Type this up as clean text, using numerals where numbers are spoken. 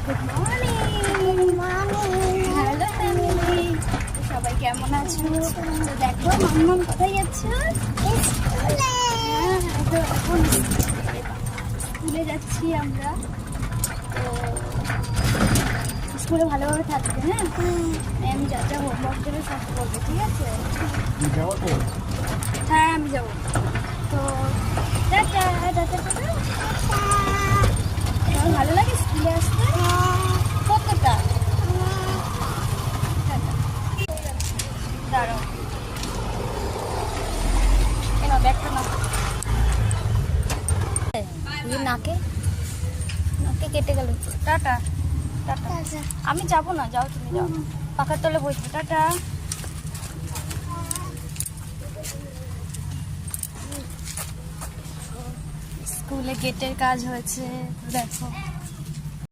Good morning hello family, সবাই কেমন আছো? তো দেখো মাম্মাম কোথায় যাচ্ছে? এখন স্কুলে যাচ্ছি আমরা। তো স্কুলে ভালোভাবে থাকবে, হ্যাঁ ম্যাম যা যা হোমওয়ার্ক দেবে সব করবে, ঠিক আছে? হ্যাঁ আমি যাবো। তো টাটা টাটা টাটা। তোমার ভালো লাগে স্কুলে আসতে? কতটা? দাঁড়াও, কেন ব্যাগটা না নাকে নাকে কেটে গেল। Tata tata. আমি যাবো না, যাও তুমি যাও, পাখার তলে বসবে। টাটা। স্কুলে গেটের কাজ হয়েছে, দেখো।